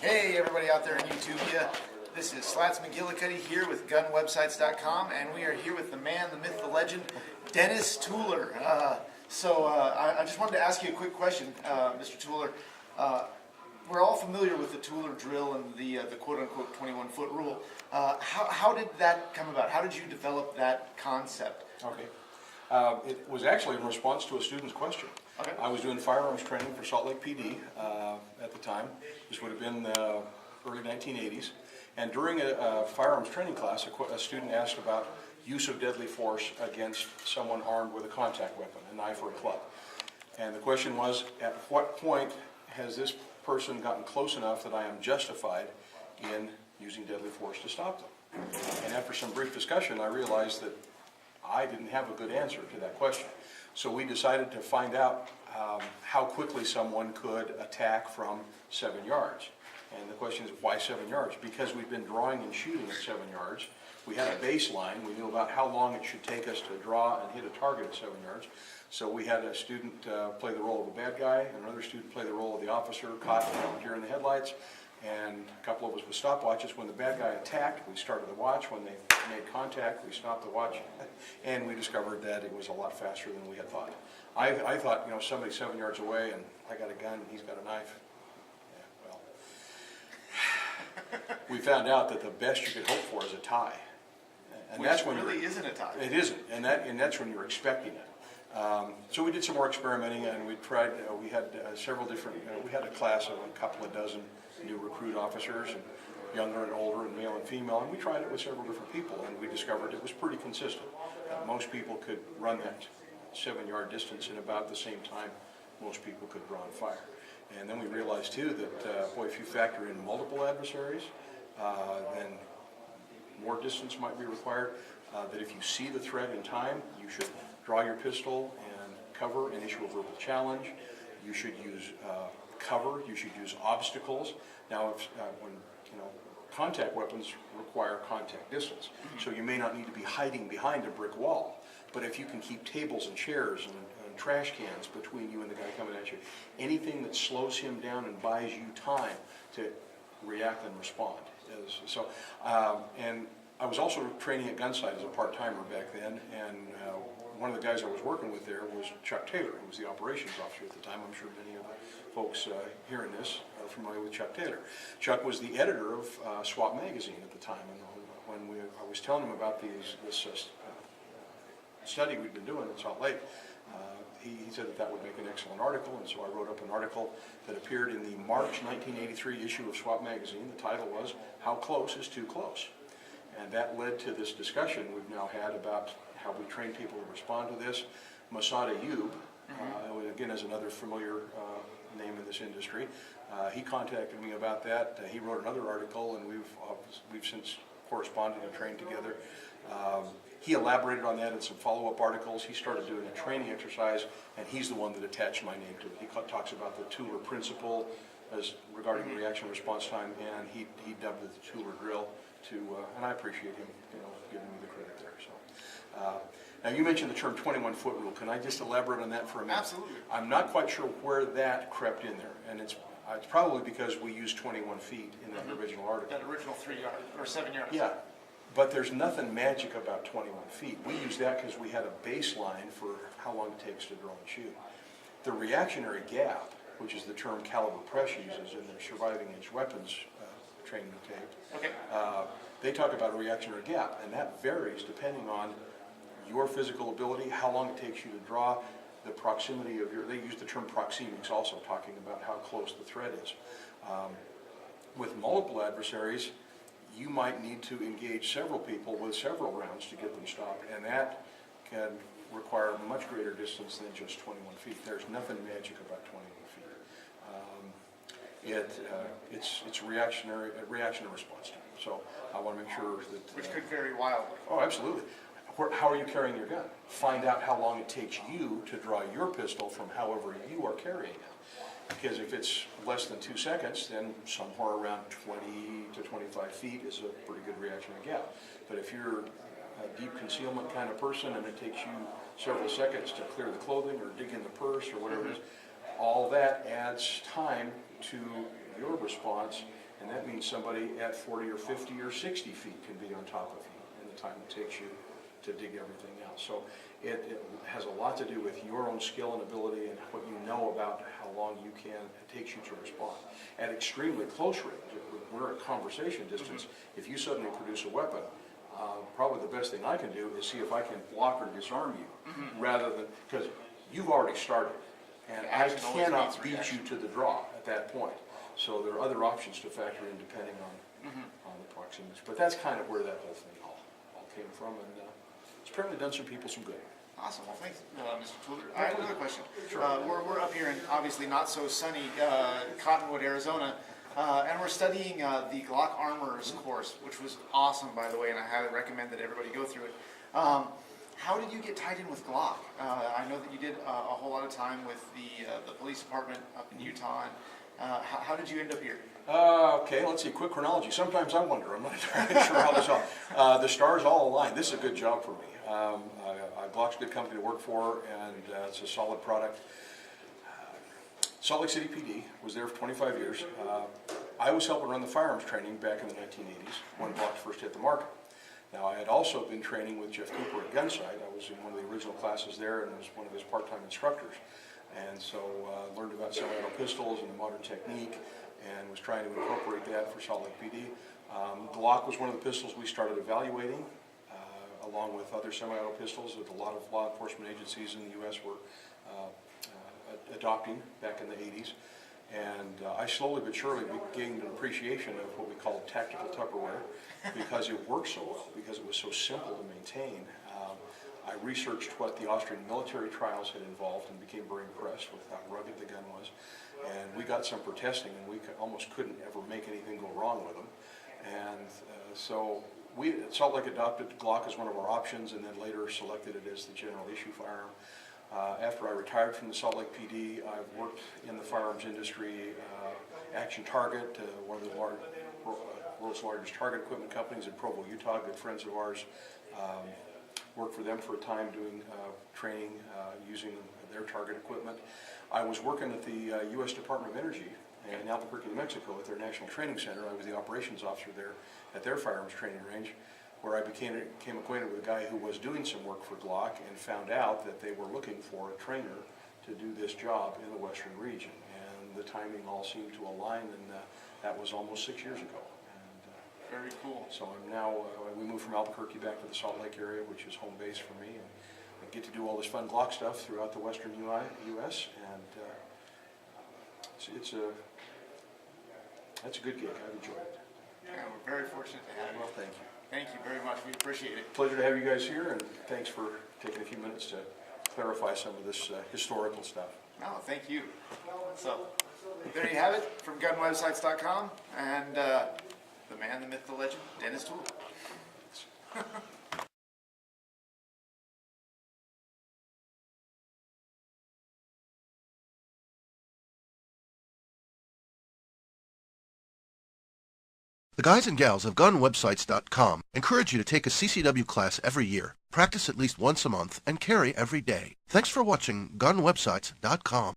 Hey everybody out there in YouTube, this is Slats McGillicuddy here with GunWebsites.com, and we are here with the man, the myth, the legend, Dennis Tueller. I just wanted to ask you a quick question, Mr. Tueller. We're all familiar with the Tueller Drill and the quote-unquote 21-foot rule. How did that come about? How did you develop that concept? Okay. It was actually in response to a student's question. Okay. I was doing firearms training for Salt Lake PD at the time. This would have been the early 1980s. And during a firearms training class, a student asked about use of deadly force against someone armed with a contact weapon, a knife or a club. And the question was, at what point has this person gotten close enough that I am justified in using deadly force to stop them? And after some brief discussion, I realized that I didn't have a good answer to that question. So we decided to find out how quickly someone could attack from 7 yards. And the question is, why 7 yards? Because we've been drawing and shooting at 7 yards. We had a baseline. We knew about how long it should take us to draw and hit a target at 7 yards. So we had a student play the role of the bad guy, and another student play the role of the officer, caught deer in the headlights. And a couple of us with stopwatches. When the bad guy attacked, we started the watch. When they made contact, we stopped the watch. And we discovered that it was a lot faster than we had thought. I thought, you know, somebody 7 yards away and I got a gun and he's got a knife. Yeah, well, we found out that the best you could hope for is a tie. And Which that's when really isn't a tie. It isn't, and that's when you're expecting it. So we did some more experimenting, and we tried. We had several different. We had a class of a couple of dozen new recruit officers, and younger and older, and male and female, and we tried it with several different people, and we discovered it was pretty consistent. Most people could run that 7 yard distance in about the same time most people could draw and fire. And then we realized too that boy, if you factor in multiple adversaries, then more distance might be required. That if you see the threat in time, you should draw your pistol and cover and issue a verbal challenge. You should use cover. You should use obstacles. Now, when contact weapons require contact distance, so you may not need to be hiding behind a brick wall. But if you can keep tables and chairs and trash cans between you and the guy coming at you, anything that slows him down and buys you time to react and respond. And I was also training at Gunsight as a part-timer back then, and one of the guys I was working with there was Chuck Taylor, who was the operations officer at the time. I'm sure many of the folks hearing this are familiar with Chuck Taylor. Chuck was the editor of SWAT magazine at the time, and when I was telling him about this study we'd been doing in Salt Lake, he said that would make an excellent article, and so I wrote up an article that appeared in the March 1983 issue of SWAT magazine. The title was, "How Close is Too Close?" And that led to this discussion we've now had about how we train people to respond to this. Mossad Ayub, again, is another familiar name in this industry. He contacted me about that. He wrote another article, and we've since corresponded and trained together. He elaborated on that in some follow-up articles. He started doing a training exercise, and he's the one that attached my name to it. He talks about the Tueller principle as regarding reaction response time, and he dubbed it the Tueller Drill. And I appreciate him, giving me the credit there. So, now you mentioned the term 21-foot rule. Can I just elaborate on that for a minute? Absolutely. I'm not quite sure where that crept in there, and it's probably because we used 21 feet in that original article. That original 3 yard or 7 yards. Yeah. But there's nothing magic about 21 feet. We used that because we had a baseline for how long it takes to draw and shoot. The reactionary gap, which is the term Caliber Press uses in their surviving edge weapons training tape, Okay. they talk about a reactionary gap, and that varies depending on your physical ability, how long it takes you to draw, the proximity of they use the term proxemics also, talking about how close the threat is. With multiple adversaries, you might need to engage several people with several rounds to get them stopped, and that can require a much greater distance than just 21 feet. There's nothing magic about 21 feet. It's reactionary response time. So I want to make sure that... Which could vary wildly. Oh, absolutely. How are you carrying your gun? Find out how long it takes you to draw your pistol from however you are carrying it. Because if it's less than 2 seconds, then somewhere around 20 to 25 feet is a pretty good reactionary gap. But if you're a deep concealment kind of person and it takes you several seconds to clear the clothing or dig in the purse or whatever it is, all that adds time to your response And that means somebody at 40 or 50 or 60 feet can be on top of you in the time it takes you to dig everything out. So it has a lot to do with your own skill and ability and what you know about how long it takes you to respond. At extremely close range, if we're at conversation distance, if you suddenly produce a weapon, probably the best thing I can do is see if I can block or disarm you, rather than, because you've already started, and I cannot beat you to the draw at that point. So there are other options to factor in depending on the proximity. But that's kind of where that whole thing all came from, and it's apparently done some people some good. Awesome. Well, thanks, Mr. Tueller. I have another question. Sure. We're up here in obviously not so sunny Cottonwood, Arizona, and we're studying the Glock Armorers course, which was awesome, by the way, and I highly recommend that everybody go through it. How did you get tied in with Glock? I know that you did a whole lot of time with the police department up in Utah. And, how did you end up here? Okay, let's see, quick chronology. Sometimes I wonder, I'm not entirely sure how this all, the stars all aligned. This is a good job for me. Glock's a good company to work for, and it's a solid product. Salt Lake City PD was there for 25 years. I was helping run the firearms training back in the 1980s when Glock first hit the market. Now, I had also been training with Jeff Cooper at Gunsight. I was in one of the original classes there and was one of his part-time instructors. And so learned about semi-auto pistols and the modern technique, and was trying to incorporate that for Salt Lake PD. Glock was one of the pistols we started evaluating, along with other semi-auto pistols that a lot of law enforcement agencies in the U.S. were adopting back in the 80s. And I slowly but surely gained an appreciation of what we call tactical Tupperware, because it worked so well, because it was so simple to maintain. I researched what the Austrian military trials had involved and became very impressed with how rugged the gun was. And we got some for testing, and we almost couldn't ever make anything go wrong with them. And so we at Salt Lake adopted Glock as one of our options, and then later selected it as the general issue firearm. After I retired from the Salt Lake PD, I've worked in the firearms industry, Action Target, one of the world's largest target equipment companies in Provo, Utah, good friends of ours. Worked for them for a time doing training using their target equipment. I was working at the U.S. Department of Energy in Albuquerque, New Mexico at their National Training Center. I was the operations officer there at their firearms training range, where I became acquainted with a guy who was doing some work for Glock and found out that they were looking for a trainer to do this job in the Western region. And the timing all seemed to align, and that was almost 6 years ago. Very cool. So I'm now, we moved from Albuquerque back to the Salt Lake area, which is home base for me, and I get to do all this fun Glock stuff throughout the western U.S., and that's a good gig. I've enjoyed it. Yeah, we're very fortunate to have you. Well, thank you. Thank you very much. We appreciate it. Pleasure to have you guys here, and thanks for taking a few minutes to clarify some of this historical stuff. No, thank you. So, there you have it from gunwebsites.com, and the man, the myth, the legend, Dennis Tueller. The guys and gals of gunwebsites.com encourage you to take a CCW class every year, practice at least once a month, and carry every day. Thanks for watching gunwebsites.com.